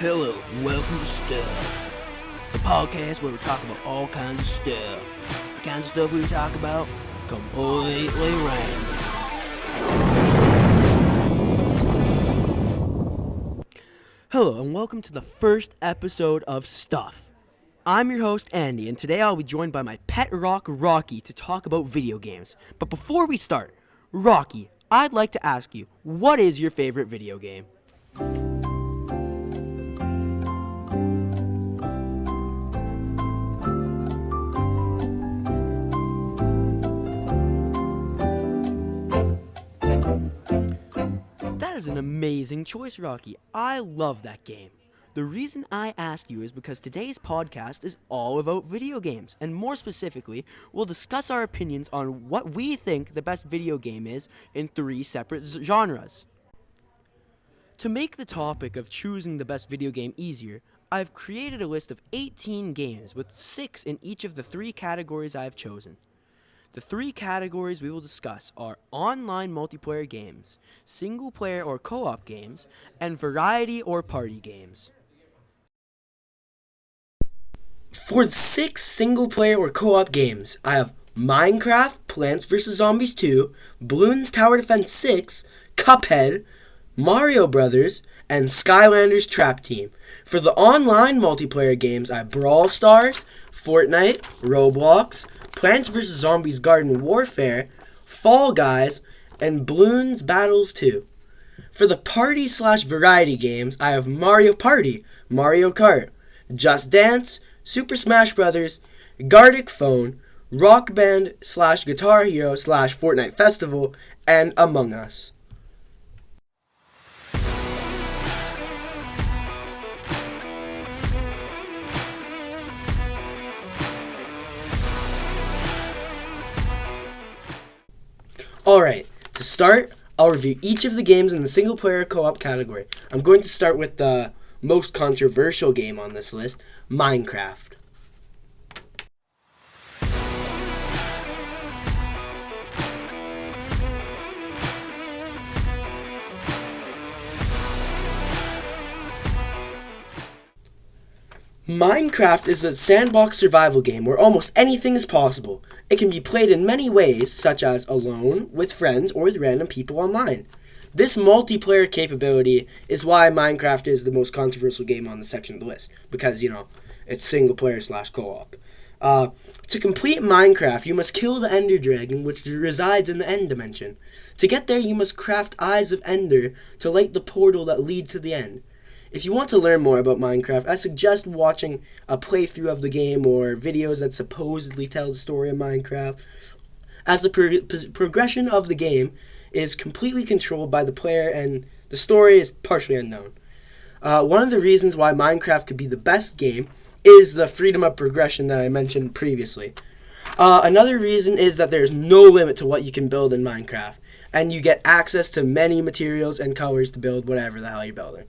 Hello, and welcome to Stuff, the podcast where we talk about all kinds of stuff. The kinds of stuff we talk about, completely random. Hello, and welcome to the first episode of Stuff. I'm your host, Andy, and today I'll be joined by my pet rock, Rocky, to talk about video games. But before we start, Rocky, I'd like to ask you, what is your favorite video game? That is an amazing choice, Rocky. I love that game. The reason I asked you is because today's podcast is all about video games, and more specifically, we'll discuss our opinions on what we think the best video game is in 3 separate genres. To make the topic of choosing the best video game easier, I've created a list of 18 games with 6 in each of the 3 categories I've chosen. The 3 categories we will discuss are online multiplayer games, single-player or co-op games, and variety or party games. For the 6 single-player or co-op games, I have Minecraft, Plants vs. Zombies 2, Bloons Tower Defense 6, Cuphead, Mario Brothers, and Skylanders Trap Team. For the online multiplayer games, I have Brawl Stars, Fortnite, Roblox, Plants vs. Zombies Garden Warfare, Fall Guys, and Bloons Battles 2. For the party/variety games, I have Mario Party, Mario Kart, Just Dance, Super Smash Bros., Gartic Phone, Rock Band/Guitar Hero/Fortnite Festival, and Among Us. Alright, to start, I'll review each of the games in the single-player co-op category. I'm going to start with the most controversial game on this list, Minecraft. Minecraft is a sandbox survival game where almost anything is possible. It can be played in many ways, such as alone, with friends, or with random people online. This multiplayer capability is why Minecraft is the most controversial game on the section of the list, because, it's single-player/co-op. To complete Minecraft, you must kill the Ender Dragon, which resides in the End Dimension. To get there, you must craft Eyes of Ender to light the portal that leads to the end. If you want to learn more about Minecraft, I suggest watching a playthrough of the game or videos that supposedly tell the story of Minecraft, as the progression of the game is completely controlled by the player and the story is partially unknown. One of the reasons why Minecraft could be the best game is the freedom of progression that I mentioned previously. Another reason is that there's no limit to what you can build in Minecraft, and you get access to many materials and colors to build whatever the hell you're building.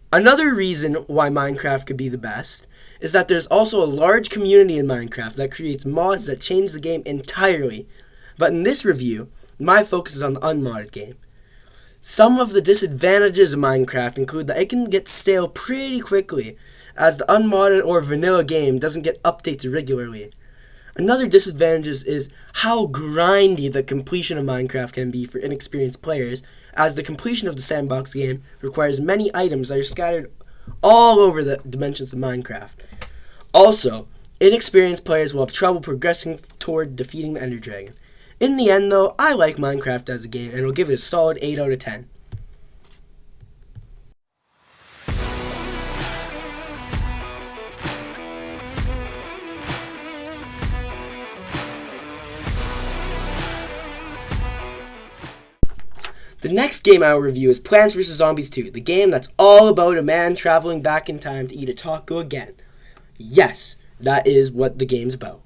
Another reason why Minecraft could be the best is that there's also a large community in Minecraft that creates mods that change the game entirely. But in this review, my focus is on the unmodded game. Some of the disadvantages of Minecraft include that it can get stale pretty quickly, as the unmodded or vanilla game doesn't get updates regularly. Another disadvantage is how grindy the completion of Minecraft can be for inexperienced players, as the completion of the sandbox game requires many items that are scattered all over the dimensions of Minecraft. Also, inexperienced players will have trouble progressing toward defeating the Ender Dragon. In the end, though, I like Minecraft as a game, and will give it a solid 8 out of 10. The next game I will review is Plants vs. Zombies 2, the game that's all about a man traveling back in time to eat a taco again. Yes, that is what the game's about.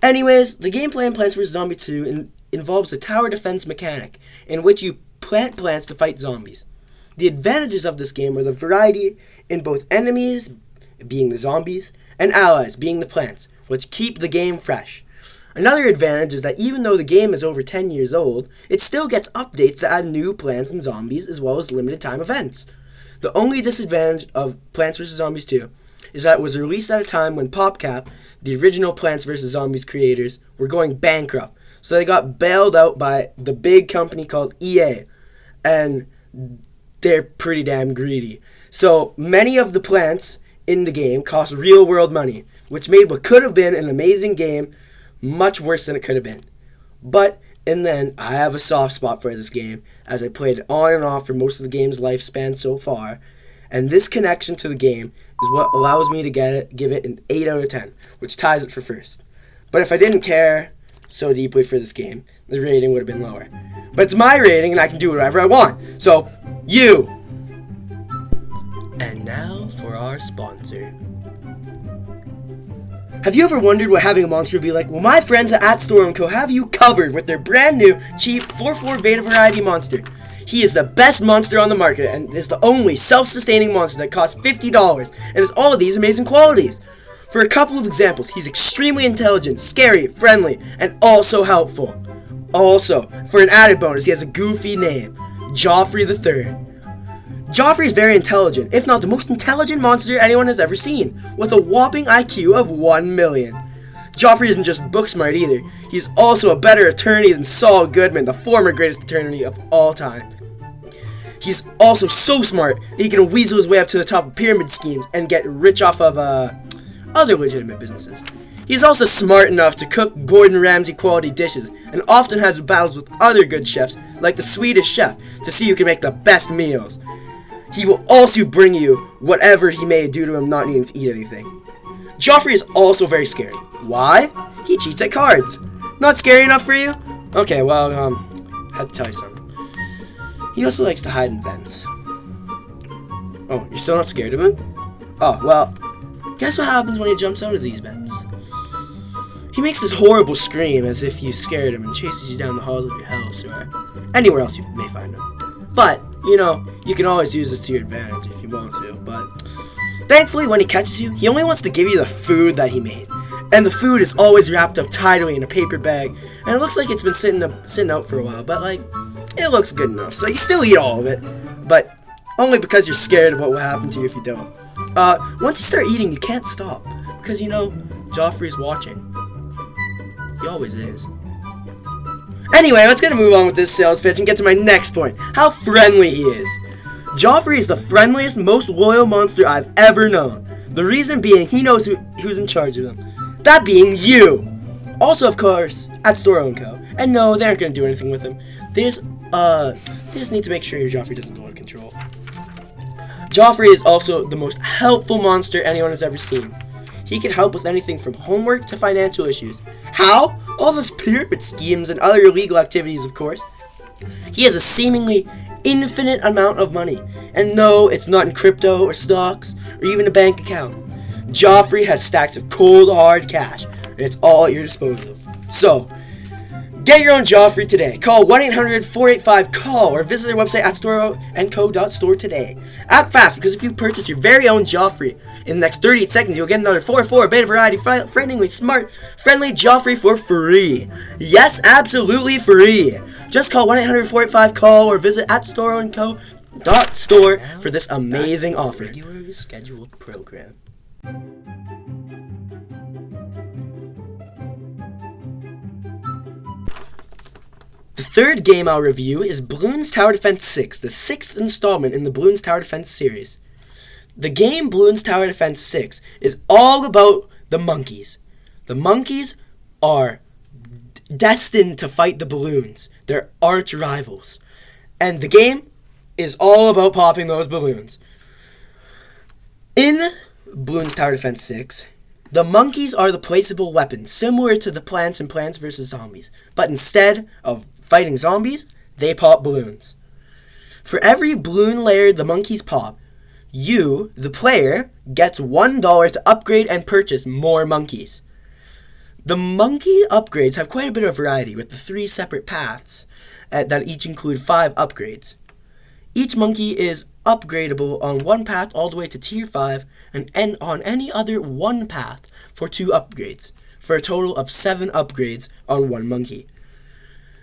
Anyways, the gameplay in Plants vs. Zombies 2 involves a tower defense mechanic, in which you plant plants to fight zombies. The advantages of this game are the variety in both enemies, being the zombies, and allies, being the plants, which keep the game fresh. Another advantage is that even though the game is over 10 years old, it still gets updates that add new plants and zombies as well as limited time events. The only disadvantage of Plants vs. Zombies 2 is that it was released at a time when PopCap, the original Plants vs. Zombies creators, were going bankrupt. So they got bailed out by the big company called EA, and they're pretty damn greedy. So many of the plants in the game cost real world money, which made what could have been an amazing game much worse than it could have been. But in the end, I have a soft spot for this game, as I played it on and off for most of the game's lifespan so far, and this connection to the game is what allows me to give it an 8 out of 10, which ties it for first. But if I didn't care so deeply for this game, the rating would have been lower. But it's my rating, and I can do whatever I want. So, you! And now for our sponsor. Have you ever wondered what having a monster would be like? Well, my friends at Store & Co. have you covered with their brand new, cheap 4-4 Beta Variety monster. He is the best monster on the market and is the only self-sustaining monster that costs $50 and has all of these amazing qualities. For a couple of examples, he's extremely intelligent, scary, friendly, and also helpful. Also, for an added bonus, he has a goofy name, Joffrey III. Joffrey is very intelligent, if not the most intelligent monster anyone has ever seen, with a whopping IQ of 1 million. Joffrey isn't just book smart either, he's also a better attorney than Saul Goodman, the former greatest attorney of all time. He's also so smart that he can weasel his way up to the top of pyramid schemes and get rich off of other legitimate businesses. He's also smart enough to cook Gordon Ramsay quality dishes and often has battles with other good chefs like the Swedish chef to see who can make the best meals. He will also bring you whatever he made due to him not needing to eat anything. Joffrey is also very scary. Why? He cheats at cards. Not scary enough for you? Okay, well, had to tell you something. He also likes to hide in vents. Oh, you're still not scared of him? Oh, well, guess what happens when he jumps out of these vents? He makes this horrible scream as if you scared him and chases you down the halls of your house or anywhere else you may find him. But, you know, you can always use this to your advantage if you want to, but thankfully when he catches you, he only wants to give you the food that he made. And the food is always wrapped up tidily in a paper bag, and it looks like it's been sitting out for a while, but like, it looks good enough, so you still eat all of it, but only because you're scared of what will happen to you if you don't. Once you start eating, you can't stop, because you know, Joffrey's watching. He always is. Anyway, let's get to move on with this sales pitch and get to my next point, how friendly he is. Joffrey is the friendliest, most loyal monster I've ever known. The reason being, he knows who's in charge of him. That being you! Also, of course, at Store & Co. And no, they aren't going to do anything with him. They just need to make sure your Joffrey doesn't go out of control. Joffrey is also the most helpful monster anyone has ever seen. He can help with anything from homework to financial issues. How? All those pyramid schemes and other illegal activities, of course. He has a seemingly infinite amount of money. And no, it's not in crypto or stocks or even a bank account. Joffrey has stacks of cold, hard cash, and it's all at your disposal. So, get your own Joffrey today. Call 1-800-485-CALL or visit their website at storeandco.store today. Act fast, because if you purchase your very own Joffrey in the next 38 seconds, you'll get another 4-4 Beta Variety friendly, smart, friendly Joffrey for free. Yes, absolutely free. Just call 1-800-485-CALL or visit at storeandco.store for this amazing offer. Regularly scheduled program. The third game I'll review is Bloons Tower Defense 6, the 6th installment in the Bloons Tower Defense series. The game Bloons Tower Defense 6 is all about the monkeys. The monkeys are destined to fight the balloons. They're arch rivals. And the game is all about popping those balloons. In Bloons Tower Defense 6, the monkeys are the placeable weapons, similar to the plants in Plants vs. Zombies. But instead of fighting zombies, they pop balloons. For every balloon layer the monkeys pop, you, the player, gets $1 to upgrade and purchase more monkeys. The monkey upgrades have quite a bit of variety, with the 3 separate paths that each include 5 upgrades. Each monkey is upgradable on one path all the way to tier 5 and on any other one path for 2 upgrades, for a total of 7 upgrades on one monkey.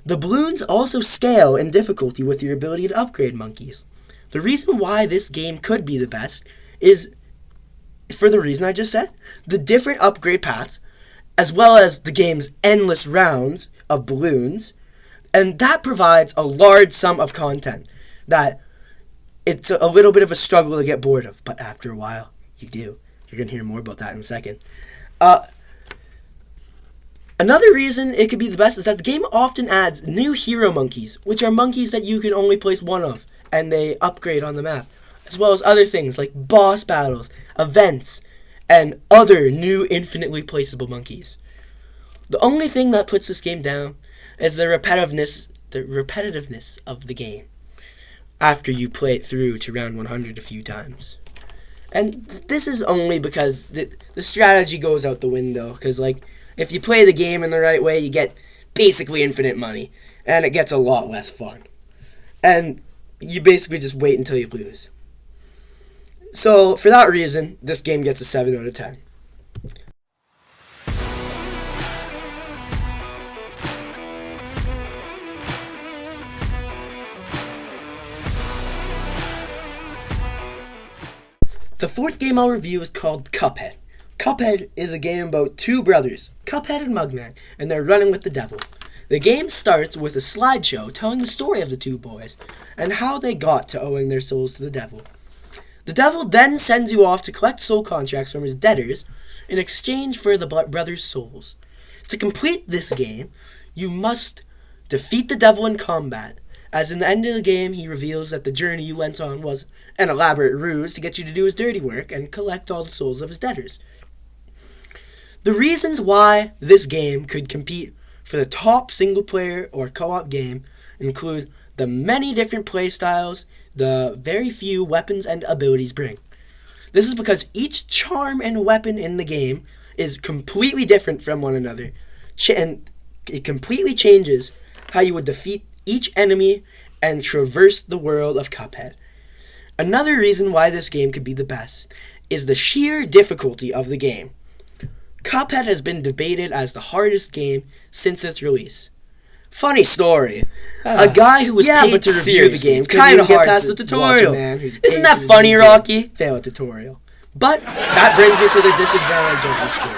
The balloons also scale in difficulty with your ability to upgrade monkeys. The reason why this game could be the best is for the reason I just said. The different upgrade paths, as well as the game's endless rounds of balloons, and that provides a large sum of content that it's a little bit of a struggle to get bored of, but after a while, you do. You're going to hear more about that in a second. Another reason it could be the best is that the game often adds new hero monkeys, which are monkeys that you can only place one of, and they upgrade on the map, as well as other things like boss battles, events, and other new infinitely placeable monkeys. The only thing that puts this game down is the repetitiveness of the game after you play it through to round 100 a few times. And this is only because the strategy goes out the window, because if you play the game in the right way, you get basically infinite money, and it gets a lot less fun. And you basically just wait until you lose. So, for that reason, this game gets a 7 out of 10. The fourth game I'll review is called Cuphead. Cuphead is a game about two brothers, Cuphead and Mugman, and they're running with the devil. The game starts with a slideshow telling the story of the two boys and how they got to owing their souls to the devil. The devil then sends you off to collect soul contracts from his debtors in exchange for the brothers' souls. To complete this game, you must defeat the devil in combat, as in the end of the game he reveals that the journey you went on was an elaborate ruse to get you to do his dirty work and collect all the souls of his debtors. The reasons why this game could compete for the top single-player or co-op game include the many different playstyles the very few weapons and abilities bring. This is because each charm and weapon in the game is completely different from one another, and it completely changes how you would defeat each enemy and traverse the world of Cuphead. Another reason why this game could be the best is the sheer difficulty of the game. Cuphead has been debated as the hardest game since its release. Funny story. A guy who was paid to review the game kind of hard past the tutorial. Isn't that funny, Rocky? Fail a tutorial. But that brings me to the disadvantage of this game,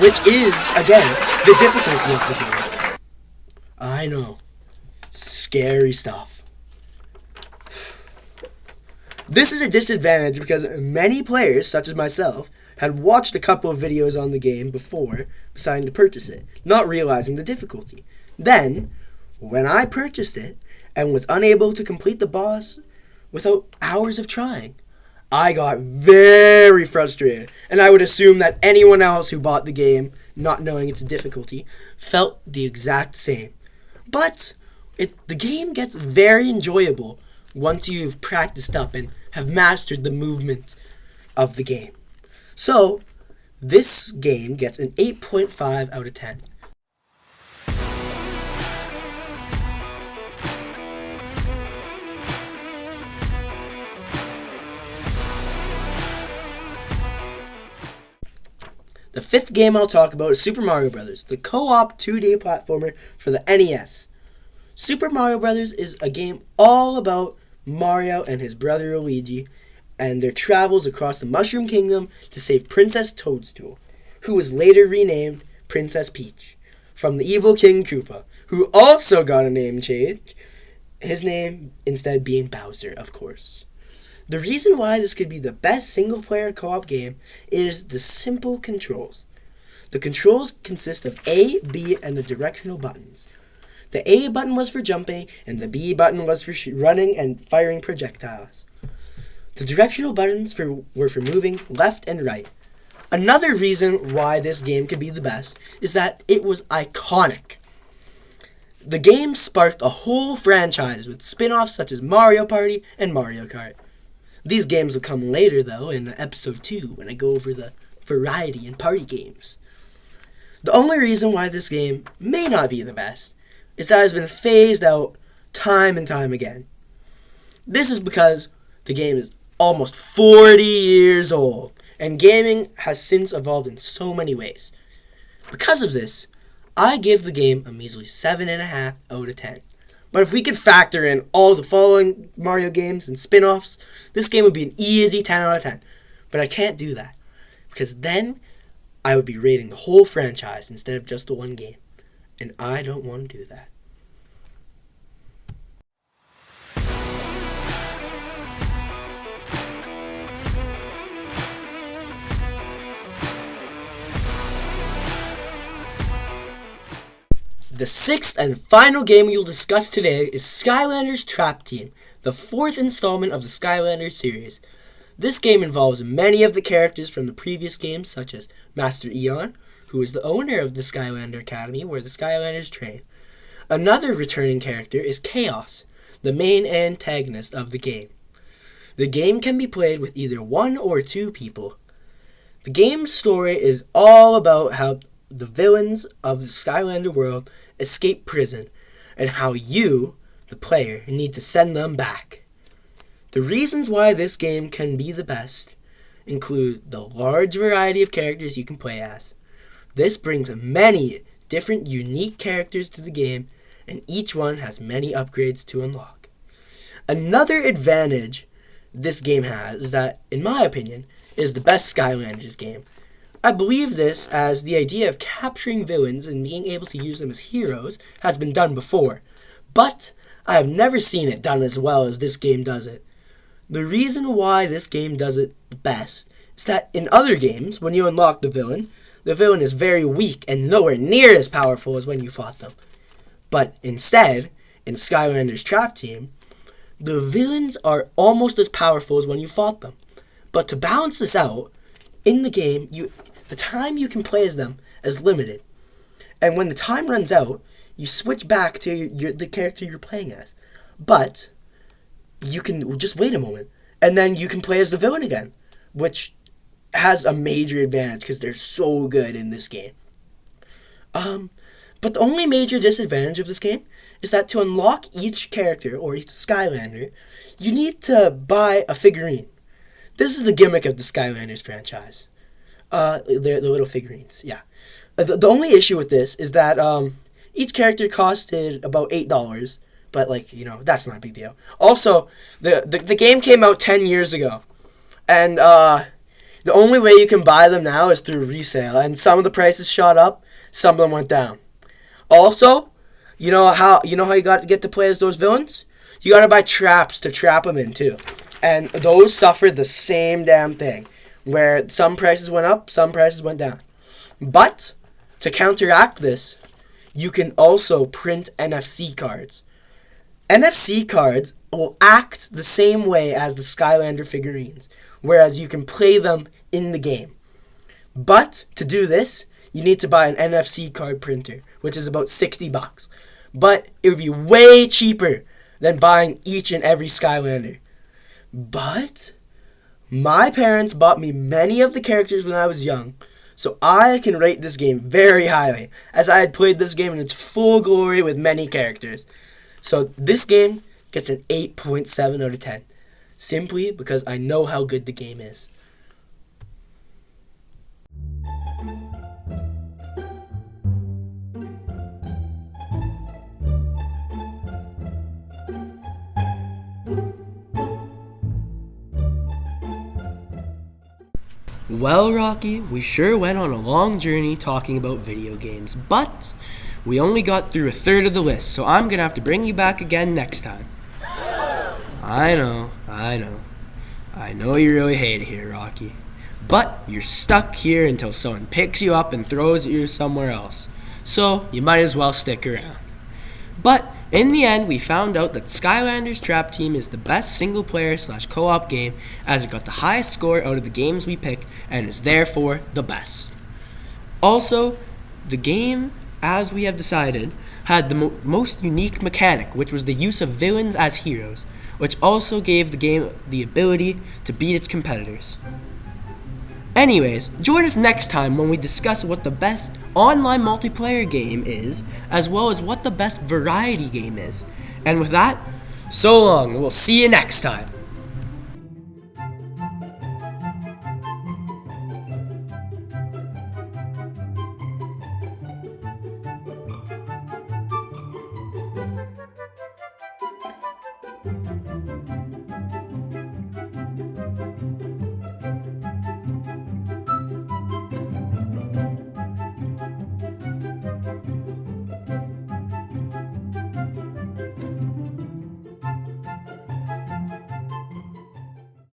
which is, again, the difficulty of the game. I know. Scary stuff. This is a disadvantage because many players, such as myself, had watched a couple of videos on the game before deciding to purchase it, not realizing the difficulty. Then, when I purchased it and was unable to complete the boss without hours of trying, I got very frustrated, and I would assume that anyone else who bought the game, not knowing its difficulty, felt the exact same. But the game gets very enjoyable once you've practiced up and have mastered the movement of the game. So, this game gets an 8.5 out of 10. The fifth game I'll talk about is Super Mario Bros., the co-op 2D platformer for the NES. Super Mario Bros. Is a game all about Mario and his brother Luigi and their travels across the Mushroom Kingdom to save Princess Toadstool, who was later renamed Princess Peach, from the evil King Koopa, who also got a name change, his name instead being Bowser, of course. The reason why this could be the best single-player co-op game is the simple controls. The controls consist of A, B, and the directional buttons. The A button was for jumping, and the B button was for running and firing projectiles. The directional buttons were for moving left and right. Another reason why this game could be the best is that it was iconic. The game sparked a whole franchise with spin-offs such as Mario Party and Mario Kart. These games will come later, though, in episode 2, when I go over the variety in party games. The only reason why this game may not be the best is that it has been phased out time and time again. This is because the game is almost 40 years old, and gaming has since evolved in so many ways. Because of this, I give the game a measly 7.5 out of 10. But if we could factor in all the following Mario games and spin-offs, this game would be an easy 10 out of 10. But I can't do that, because then I would be rating the whole franchise instead of just the one game. And I don't want to do that. The sixth and final game we will discuss today is Skylanders Trap Team, the fourth installment of the Skylanders series. This game involves many of the characters from the previous games, such as Master Eon, who is the owner of the Skylander Academy where the Skylanders train. Another returning character is Chaos, the main antagonist of the game. The game can be played with either 1 or 2 people. The game's story is all about how the villains of the Skylander world escape prison, and how you, the player, need to send them back. The reasons why this game can be the best include the large variety of characters you can play as. This brings many different unique characters to the game, and each one has many upgrades to unlock. Another advantage this game has is that, in my opinion, it is the best Skylanders game. I believe this as the idea of capturing villains and being able to use them as heroes has been done before, but I have never seen it done as well as this game does it. The reason why this game does it best is that in other games, when you unlock the villain is very weak and nowhere near as powerful as when you fought them. But instead, in Skylanders Trap Team, the villains are almost as powerful as when you fought them. But to balance this out, in the game, the time you can play as them is limited. And when the time runs out, you switch back to the character you're playing as. But you can just wait a moment, and then you can play as the villain again, which has a major advantage because they're so good in this game. But the only major disadvantage of this game is that to unlock each character, or each Skylander, you need to buy a figurine. This is the gimmick of the Skylanders franchise. The little figurines, yeah. The only issue with this is that each character costed about $8, but that's not a big deal. Also, the game came out 10 years ago, and the only way you can buy them now is through resale, and some of the prices shot up, some of them went down. Also, you know how you got to get to play as those villains? You got to buy traps to trap them in too, and those suffered the same damn thing, where some prices went up, some prices went down. But to counteract this, you can also print NFC cards. NFC cards will act the same way as the Skylander figurines, whereas you can play them in the game. But to do this, you need to buy an NFC card printer, which is about $60. But it would be way cheaper than buying each and every Skylander. But my parents bought me many of the characters when I was young, so I can rate this game very highly, as I had played this game in its full glory with many characters. So this game gets an 8.7 out of 10, simply because I know how good the game is. Well, Rocky, we sure went on a long journey talking about video games, but we only got through a third of the list, so I'm gonna have to bring you back again next time. I know you really hate it here, Rocky, but you're stuck here until someone picks you up and throws you somewhere else, so you might as well stick around. But in the end, we found out that Skylanders Trap Team is the best single-player / co-op game, as it got the highest score out of the games we picked and is therefore the best. Also, the game, as we have decided, had the most unique mechanic, which was the use of villains as heroes, which also gave the game the ability to beat its competitors. Anyways, join us next time when we discuss what the best online multiplayer game is, as well as what the best variety game is. And with that, so long, we'll see you next time.